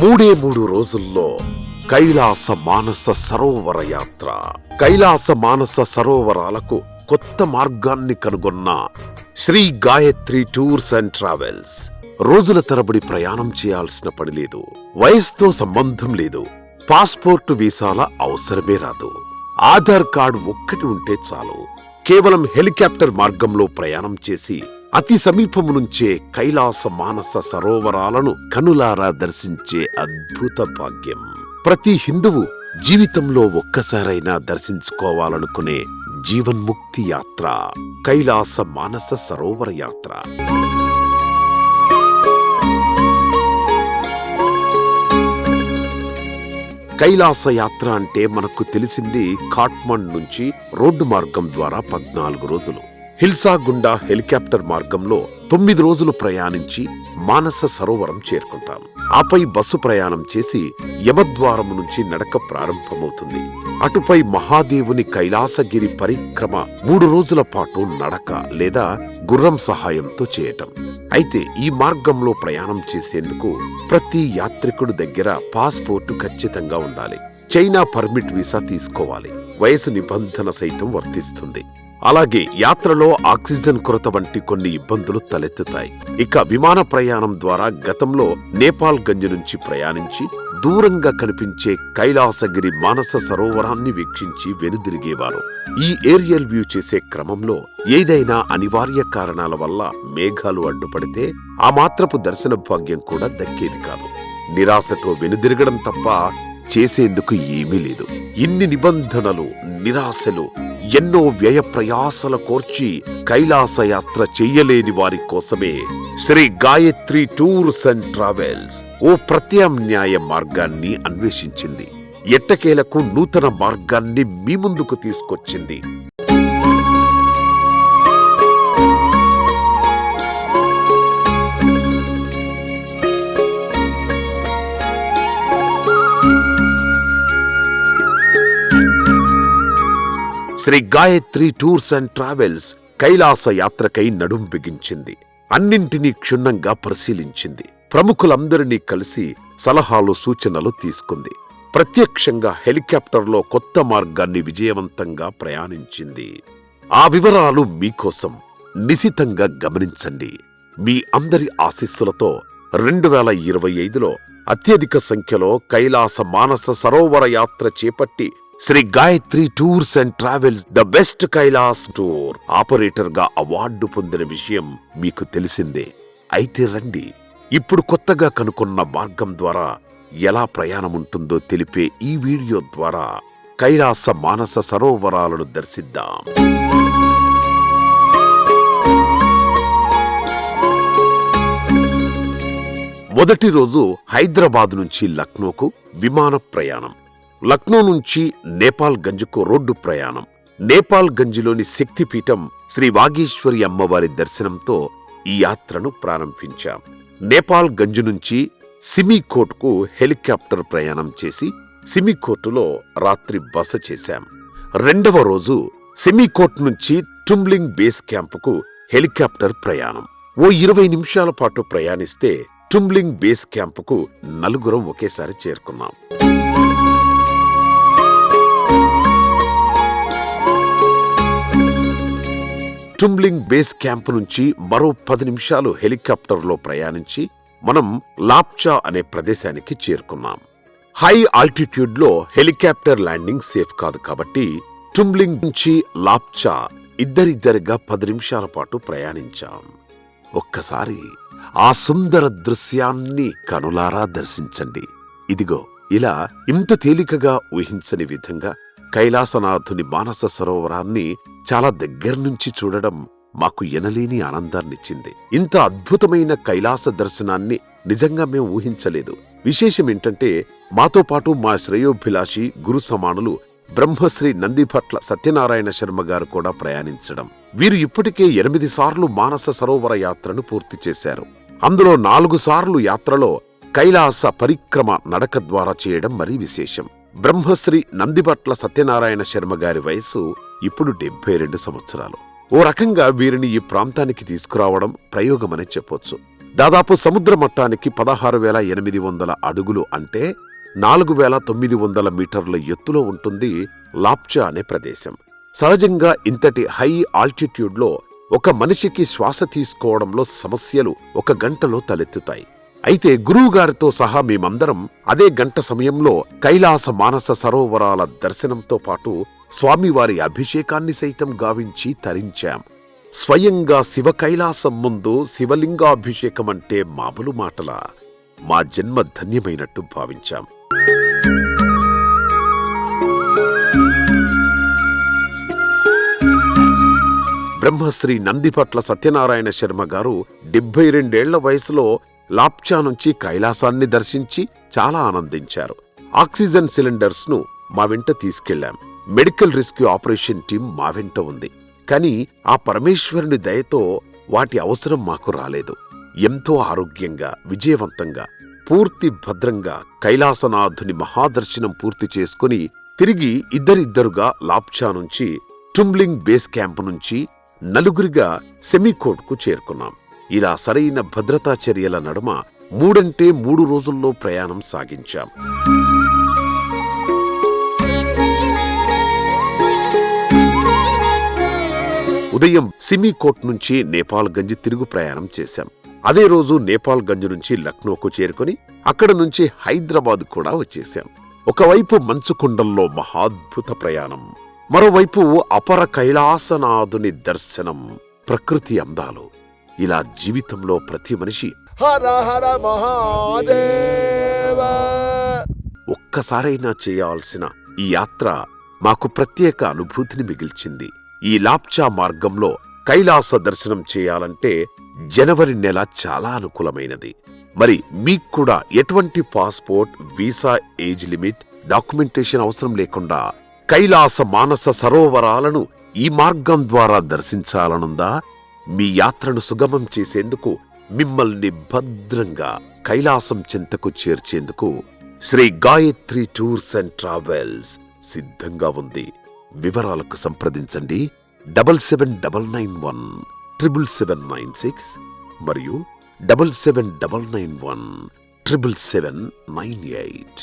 3 రోజుల్లో కైలాస మానస సరోవర యాత్ర. కైలాస మానస సరోవరాలకు కొత్త మార్గాన్ని కనుగొన్న Sri Gayatri tours and travels. రోజుల తరబడి ప్రయాణం చేయాల్సిన పని లేదు, వయసుతో సంబంధం లేదు, పాస్పోర్టు వీసాల అవసరమే రాదు. ఆధార్ కార్డు ఒక్కటి ఉంటే చాలు. కేవలం హెలికాప్టర్ మార్గంలో ప్రయాణం చేసి అతి సమీపము నుంచే కైలాస మానస సరోవరాలను కనులారా దర్శించే అద్భుత భాగ్యం ప్రతి హిందువు జీవితంలో ఒక్కసారైనా దర్శించుకోవాలనుకునే జీవన్ముక్తి యాత్ర కైలాస మానస సరోవర యాత్ర. కైలాస యాత్ర అంటే మనకు తెలిసింది ఖాట్మండ్ నుంచి రోడ్డు మార్గం ద్వారా 14 రోజులు, హిల్సా గుండా హెలికాప్టర్ మార్గంలో 9 రోజులు ప్రయాణించి మానస సరోవరం చేరుకుంటాం. ఆపై బస్సు ప్రయాణం చేసి యమద్వారము నుంచి నడక ప్రారంభమవుతుంది. అటుపై మహాదేవుని కైలాసగిరి పరిక్రమ 3 రోజుల పాటు నడక లేదా గుర్రం సహాయంతో చేయటం. అయితే ఈ మార్గంలో ప్రయాణం చేసేందుకు ప్రతి యాత్రికుడి దగ్గర పాస్పోర్టు ఖచ్చితంగా ఉండాలి. చైనా పర్మిట్ వీసా తీసుకోవాలి. వయసు నిబంధన సైతం వర్తిస్తుంది. అలాగే యాత్రలో ఆక్సిజన్ కొరత వంటి కొన్ని ఇబ్బందులు తలెత్తుతాయి. ఇక విమాన ప్రయాణం ద్వారా గతంలో నేపాల్ గంజ్ నుంచి ప్రయాణించి దూరంగా కనిపించే కైలాసగిరి మానస సరోవరాన్ని వీక్షించి వెనుదిరిగేవారు. ఈ ఏరియల్ వ్యూ చేసే క్రమంలో ఏదైనా అనివార్య కారణాల వల్ల మేఘాలు అడ్డుపడితే ఆ మాత్రపు దర్శన భాగ్యం కూడా దక్కేది కాదు. నిరాశతో వెనుదిరగడం తప్ప చేసేందుకు ఏమీ లేదు. ఇన్ని నిబంధనలు, నిరాశలు, ఎన్నో వ్యయ ప్రయాసల కోర్చి కైలాస యాత్ర చెయ్యలేని వారి కోసమే Shri Gayatri tours and travels ఓ ప్రత్యామ్నాయ మార్గాన్ని అన్వేషించింది. ఎట్టకేలకు నూతన మార్గాన్ని మీ ముందుకు తీసుకొచ్చింది. Shri Gayatri tours and travels Kailasa యాత్రకై నడుం బిగించింది. అన్నింటినీ క్షుణ్ణంగా పరిశీలించింది. ప్రముఖులందరినీ కలిసి సలహాలు, సూచనలు తీసుకుంది. ప్రత్యక్షంగా హెలికాప్టర్లో కొత్త మార్గాన్ని విజయవంతంగా ప్రయాణించింది. ఆ వివరాలు మీకోసం నిశితంగా గమనించండి. మీ అందరి ఆశీస్సులతో 2025లో అత్యధిక సంఖ్యలో కైలాస మానస సరోవర యాత్ర చేపట్టి Sri Gayatri tours and travels the best Kailash tour operator గా అవార్డు పొందిన విషయం మీకు తెలిసిందే. అయితే రండి, ఇప్పుడు కొత్తగా కనుక్కున్న మార్గం ద్వారా ఎలా ప్రయాణం ఉంటుందో తెలిపే ఈ వీడియో ద్వారా కైలాస మానస సరోవరాలను దర్శిద్దాం. మొదటి రోజు హైదరాబాద్ నుంచి లక్నోకు విమాన ప్రయాణం. లక్నో నుంచి నేపాల్ గంజ్కు రోడ్డు ప్రయాణం. నేపాల్ గంజ్లోని శక్తిపీఠం శ్రీ వాగీశ్వరి అమ్మవారి దర్శనంతో ఈ యాత్రను ప్రారంభించాం. నేపాల్ గంజ్ నుంచి సిమికోట్కు హెలికాప్టర్ ప్రయాణం చేసి సిమికోట్లో రాత్రి బస చేశాం. రెండవ రోజు సిమికోట్ నుంచి టుమ్లింగ్ బేస్ క్యాంపుకు హెలికాప్టర్ ప్రయాణం. ఓ 20 నిమిషాల పాటు ప్రయాణిస్తే టుమ్లింగ్ బేస్ క్యాంపుకు నలుగురం ఒకేసారి చేరుకున్నాం. టుమ్లింగ్ బేస్ క్యాంప్ నుంచి మరో 10 నిమిషాలు హెలికాప్టర్లో ప్రయాణించి మనం లాప్చా అనే ప్రదేశానికి చేరుకున్నాం. హై ఆల్టిట్యూడ్లో హెలికాప్టర్ ల్యాండింగ్ సేఫ్ కాదు కాబట్టి టుమ్లింగ్ నుంచి లాప్చా ఇద్దరిద్దరిగా 10 నిమిషాల పాటు ప్రయాణించాం. ఒక్కసారి ఆ సుందర దృశ్యాన్ని కనులారా దర్శించండి. ఇదిగో ఇలా ఇంత తేలికగా ఊహించని విధంగా కైలాసనాథుని మానస సరోవరాన్ని చాలా దగ్గర్నుంచి చూడడం మాకు ఎనలేని ఆనందాన్నిచ్చింది. ఇంత అద్భుతమైన కైలాస దర్శనాన్ని నిజంగా మేము ఊహించలేదు. విశేషమేంటంటే మాతో పాటు మా శ్రేయోభిలాషి గురు సమానులు బ్రహ్మశ్రీ నందిభట్ల సత్యనారాయణ శర్మ గారు కూడా ప్రయాణించడం. వీరు ఇప్పటికే 8 సార్లు మానస సరోవర యాత్రను పూర్తి చేశారు. అందులో 4 సార్లు యాత్రలో కైలాస పరిక్రమ నడక ద్వారా చేయడం మరీ విశేషం. బ్రహ్మశ్రీ నందిభట్ల సత్యనారాయణ శర్మ గారి వయస్సు ఇప్పుడు 72 సంవత్సరాలు. ఓ రకంగా వీరిని ఈ ప్రాంతానికి తీసుకురావడం ప్రయోగమని చెప్పొచ్చు. దాదాపు సముద్ర మట్టానికి 16,800 అడుగులు అంటే 4,900 మీటర్ల ఎత్తులో ఉంటుంది లాప్చా అనే ప్రదేశం. సహజంగా ఇంతటి హై ఆల్టిట్యూడ్లో ఒక మనిషికి శ్వాస తీసుకోవడంలో సమస్యలు 1 గంటలో తలెత్తుతాయి. అయితే గురువుగారితో సహా మేమందరం అదే గంట సమయంలో కైలాస మానస సరోవరాల దర్శనంతో పాటు స్వామివారి అభిషేకాన్ని సైతం గావించి తరించాం. స్వయంగా శివ కైలాసం ముందు శివలింగాభిషేకమంటే మామూలు మాటలా? మా జన్మ ధన్యమైనట్టు భావించాం. బ్రహ్మశ్రీ నందిపట్ల సత్యనారాయణ శర్మ గారు 72 వయసులో లాప్చా నుంచి కైలాసాన్ని దర్శించి చాలా ఆనందించారు. ఆక్సిజన్ సిలిండర్స్ ను మా వెంట తీసుకెళ్లాం. మెడికల్ రెస్క్యూ ఆపరేషన్ టీం మా వెంట ఉంది. కానీ ఆ పరమేశ్వరుని దయతో వాటి అవసరం మాకు రాలేదు. ఎంతో ఆరోగ్యంగా, విజయవంతంగా, పూర్తి భద్రంగా కైలాసనాథుని మహాదర్శనం పూర్తి చేసుకుని తిరిగి ఇద్దరిద్దరుగా లాప్చా నుంచి టుమ్లింగ్ బేస్ క్యాంప్ నుంచి నలుగురిగా సెమీకోట్కు చేరుకున్నాం. ఇలా సరైన భద్రతా చర్యల నడుమ 3 రోజుల్లో ప్రయాణం సాగించాం. ఉదయం సిమీకోట్ నుంచి నేపాల్గంజ్ తిరుగు ప్రయాణం చేశాం. అదే రోజు నేపాల్గంజ్ నుంచి లక్నోకు చేరుకుని అక్కడ నుంచి హైదరాబాద్ కూడా వచ్చేశాం. ఒకవైపు మంచుకొండల్లో మహాద్భుత ప్రయాణం, మరోవైపు అపర కైలాసనాథుని దర్శనం, ప్రకృతి అందాలు. ఇలా జీవితంలో ప్రతి మనిషి హర హర మహాదేవ ఒక్కసారైనా చేయాల్సిన ఈ యాత్ర మాకు ప్రత్యేక అనుభూతిని మిగిల్చింది. ఈ లాప్చా మార్గంలో కైలాస దర్శనం చేయాలంటే జనవరి నెల చాలా అనుకూలమైనది. మరి మీకు కూడా ఎటువంటి passport, visa, age limit, documentation అవసరం లేకుండా కైలాస మానస సరోవరాలను ఈ మార్గం ద్వారా దర్శించాలనుందా? మీ యాత్రను సుగమం చేసేందుకు, మిమ్మల్ని భద్రంగా కైలాసం చెంతకు చేర్చేందుకు Sri Gayatri tours and travels సిద్ధంగా ఉంది. వివరాలకు సంప్రదించండి 7799177796 మరియు 7799177798.